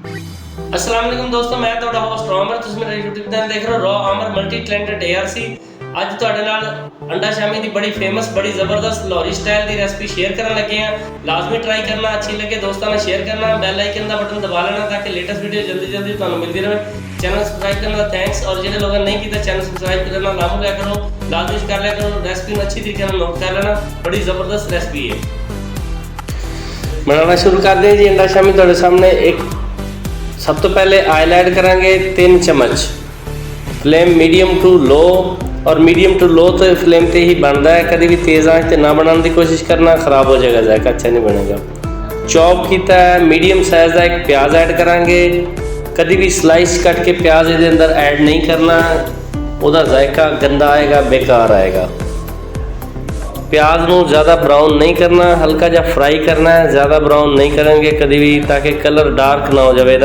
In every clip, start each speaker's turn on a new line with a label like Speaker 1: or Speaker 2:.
Speaker 1: अस्सलाम वालेकुम दोस्तों, मैं ਤੁਹਾਡਾ ਹੋਸਟ ਅਮਰ। ਤੁਸੀਂ ਮੇਰੇ YouTube ਚੈਨਲ ਦੇਖ ਰਹੇ ਹੋ ਰॉ ਅਮਰ ਮਲਟੀ ਟੈਲੈਂਟਡ ARC। ਅੱਜ ਤੁਹਾਡੇ ਨਾਲ अंडा शामी ਦੀ ਬੜੀ ਫੇਮਸ ਬੜੀ ਜ਼ਬਰਦਸਤ ਲਾਹੌਰੀ ਸਟਾਈਲ ਦੀ ਰੈਸਪੀ ਸ਼ੇਅਰ ਕਰਨ ਲੱਗੇ ਹਾਂ। ਲਾਜ਼ਮੀ ਟਰਾਈ ਕਰਨਾ, ਅੱਛੀ ਲੱਗੇ ਦੋਸਤਾਂ ਨਾਲ ਸ਼ੇਅਰ ਕਰਨਾ, ਬੈਲ ਆਈਕਨ ਦਾ ਬਟਨ ਦਬਾ ਲੈਣਾ ਤਾਂ ਕਿ ਲੇਟੈਸਟ ਵੀਡੀਓ ਜਲਦੀ ਤੁਹਾਨੂੰ ਮਿਲਦੀ ਰਹੇ। ਚੈਨਲ ਸਬਸਕ੍ਰਾਈਬ ਕਰਨ ਦਾ ਥੈਂक्स। ਔਰ ਜਿਹੜੇ ਲੋਕਾਂ ਨੇ ਨਹੀਂ ਕੀਤਾ ਚੈਨਲ ਸਬਸਕ੍ਰਾਈਬ ਕਰਨਾ ਨਾ ਭੁੱਲਿਆ ਕਰੋ, ਲਾਜ਼ਮੀ ਕਰ ਲਿਆ ਕਰੋ। ਰੈਸਪੀ ਨੂੰ ਅੱਛੀ ਤਰੀਕੇ ਨਾਲ ਨੋਟ ਕਰ ਲੈਣਾ, ਬੜੀ ਜ਼ਬਰਦਸਤ ਰੈਸਪੀ ਹੈ। बनाना शुरू कर दें जी। अंडा शामी ਤੁਹਾਡੇ सामने एक सब तो पहले ऑयल ऐड करांगे 3 चम्मच। फ्लेम मीडियम टू लो, और मीडियम टू लो तो फ्लेम पे ही बनता है। कभी भी तेज़ आंच से ना बनाने की कोशिश करना, ख़राब हो जाएगा, जायका अच्छा नहीं बनेगा। चॉप किया है मीडियम साइज़ का एक प्याज ऐड करांगे। कभी भी स्लाइस कट के प्याज इसके अंदर ऐड नहीं करना, उसका जायका गंदा आएगा, बेकार आएगा। प्याज को ज़्यादा ब्राउन नहीं करना, हल्का जा फ्राई करना है, ज़्यादा ब्राउन नहीं करेंगे कभी भी, ताकि कलर डार्क ना हो जाए।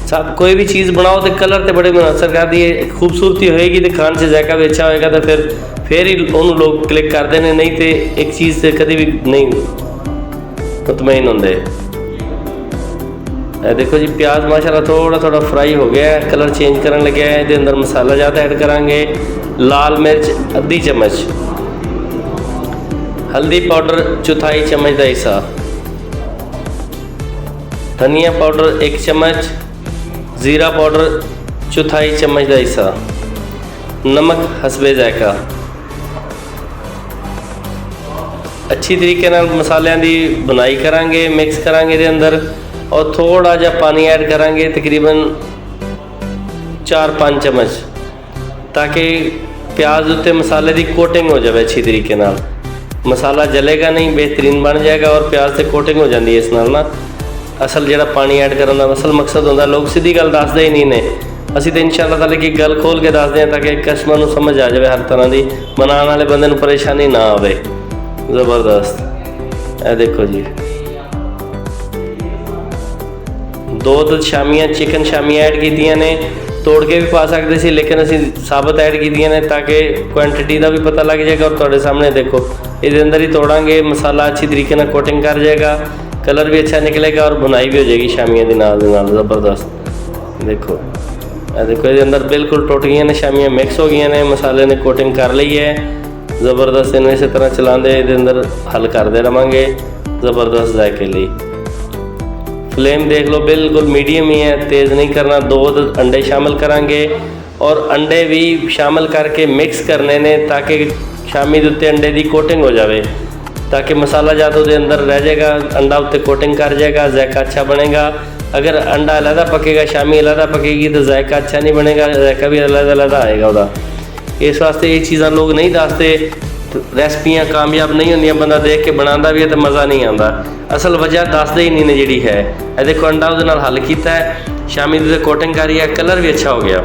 Speaker 1: सब कोई भी चीज़ बनाओ तो कलर तो बड़े मुनासर कर दिए, खूबसूरती होएगी तो खाने से जायका भी अच्छा होएगा, तो फिर ही उन्होंने लोग क्लिक करते हैं। नहीं तो एक चीज़ से कभी भी नहीं मुतमईन होंगे। देखो जी, प्याज माशाल्लाह थोड़ा थोड़ा फ्राई हो गया है, कलर चेंज करने लगे है। इसके अंदर मसाला ज़्यादा ऐड करांगे। लाल मिर्च आधी चम्मच, हल्दी पाउडर 1/4 चम्मच का हिस्सा, धनिया पाउडर 1 चम्मच, जीरा पाउडर 1/4 चम्मच का हिस्सा, नमक हसबे जायका। अच्छी तरीके नाल मसालियां दी बुनाई करांगे, मिक्स करांगे दे अंदर, और थोड़ा जा पानी ऐड करांगे, तकरीबन 4-5 चम्मच, ताकि प्याज उत्ते मसाले की कोटिंग हो जाए अच्छी तरीके नाल। मसाला जलेगा नहीं, बेहतरीन बन जाएगा, और प्याज से कोटिंग हो जाती है इस नाल ना। असल जो पानी ऐड करने का असल मकसद होता, लोग सीधी गल दसते ही नहीं ने। असी तो इंशाअल्लाह ताला की गल खोल के दसते हैं ताकि कस्टमर को समझ आ जाए, हर तरह की बनाने वाले बंदे को परेशानी ना आए। ज़बरदस्त। ये देखो जी, 2 शामियाँ चिकन शामियाँ ऐड की ने, तोड़ के भी पा सकते सी, लेकिन असी साबत ऐड की ने ताकि क्वांटिटी का भी पता लग जाएगा। और तुहाडे सामने देखो, इसके अंदर ही तोड़ांगे, मसाला अच्छी तरीके से कोटिंग कर जाएगा, कलर भी अच्छा निकलेगा, और बुनाई भी हो जाएगी शामियाँ के नाल। ज़बरदस्त। देखो देखो, ये अंदर बिल्कुल टुट गई ने, शामियाँ मिक्स हो गई ने, मसाले ने कोटिंग कर ली है। ज़बरदस्त। इन्हें इस तरह चलाते ये अंदर हल करते रहेंगे, ज़बरदस्त जायके लिए। फ्लेम देख लो बिल्कुल मीडियम ही है, तेज़ नहीं करना। 2 अंडे शामिल करांगे, और अंडे भी शामिल करके मिक्स करने ने, ताकि शामी के उत्ते अंडे की कोटिंग हो जाए, ताकि मसाला ज़्यादा उसके अंदर रह जाएगा, अंडा उत्ते कोटिंग कर जाएगा, जायका अच्छा बनेगा। अगर अंडा अलहदा पकेगा, शामी अलहदा पकेगी, तो जायका अच्छा नहीं बनेगा, जायका भी अलग आएगा वह। इस वास्ते ये चीज़ा लोग नहीं दसते, रेसिपियाँ कामयाब नहीं होंदियां, बंदा देख के बनाता भी है तो मज़ा नहीं आता। असल वजह दसते ही नहीं ने जी है। ये देखो, अंडा उसदे नाल हल किया है, शामी की कोटिंग करी है, कलर भी अच्छा हो गया।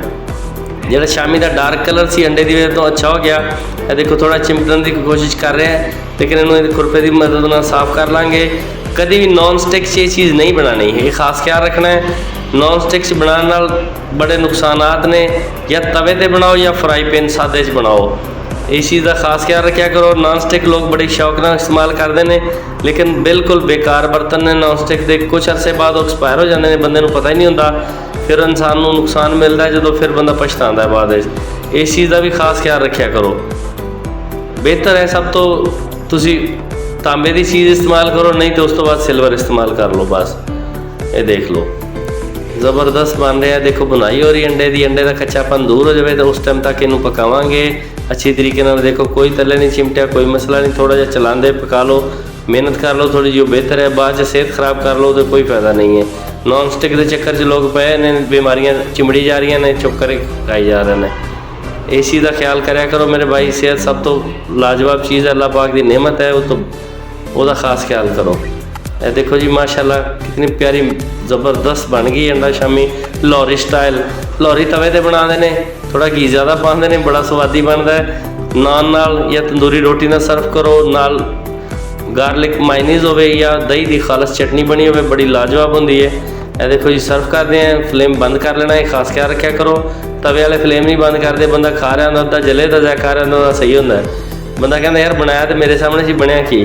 Speaker 1: जो शामी का डार्क कलर सी अंडे की वजह तो अच्छा हो गया। ये देखो, थोड़ा चिमटन की कोशिश कर रहे हैं, लेकिन इन्होंने खुरपे की मदद नाल साफ कर लाँगे। कभी भी नॉन स्टिक से ये चीज़ नहीं बनानी है, ये खास ख्याल रखना है। नॉन स्टिक से बनाने नाल बड़े नुकसानात ने, या तवे ते बनाओ या फ्राई पैन सादे च बनाओ। इस चीज़ का खास ख्याल रखा करो। नॉन स्टिक लोग बड़ी शौक नाल इस्तेमाल करते हैं, लेकिन बिल्कुल बेकार बर्तन ने नॉन स्टिक के। कुछ अरसे बाद एक्सपायर हो जाते हैं, बंदे को पता ही नहीं होता, फिर इंसान को नुकसान मिलता है जो फिर बंदा पछताता है बाद। इस चीज़ का भी खास ख्याल रखा करो। बेहतर है सब तो तुसी तांबे की चीज़ इस्तेमाल करो, नहीं तो उस तो बाद सिल्वर इस्तेमाल कर लो बस। ये देख लो, ज़बरदस्त बन रहा है। देखो, बुनाई हो रही अंडे की, अंडे का कच्चापन दूर हो जाए तो उस टाइम तक इन्हू पकावांगे अच्छी तरीके नाल। देखो, कोई तले नहीं चिमटिया, कोई मसला नहीं, थोड़ा जहा चलाते पका लो, मेहनत कर लो थोड़ी जी, बेहतर है। बाद सेहत खराब कर लो तो कोई फायदा नहीं है। नॉन स्टिक के चक्कर से लोग पे ने, बीमारियां चिमड़ी जा रही ने, चुप कर खाई जा रहे हैं। इस चीज़ का ख्याल कराया करो मेरे भाई। सेहत सब तो लाजवाब चीज़ है, अल्लाह पाक की नेमत है, वो तो वह खास ख्याल करो। ये देखो जी, माशाल्लाह कितनी प्यारी ज़बरदस्त बन गई अंडा शामी लाहौरी स्टाइल। लाहौरी तवे ते बना देने, थोड़ा घी ज़्यादा पाते हैं, बड़ा स्वादी बनता है। नान नाल या तंदूरी रोटी ना सर्व करो, नाल गार्लिक मायनीज़ हो या दही की खालस चटनी बनी हो, बड़ी लाजवाब होंगी है। ये देखो जी, सर्व करते हैं। फ्लेम बंद कर लेना है, खास ख्याल रखा करो। तवे वाले फ्लेम नहीं बंद करते, बंदा खा रहा होंदा जले तो जायका रहा होंदा सही होंदा है। बंदा कहता यार बनाया तो मेरे सामने जी बनया की।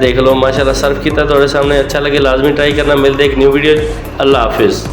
Speaker 1: देख लो माशाल्लाह सर्व किया, थोड़े सामने अच्छा लगे, लाजमी ट्राई करना। मिलते एक न्यू वीडियो। अल्लाह हाफिज़।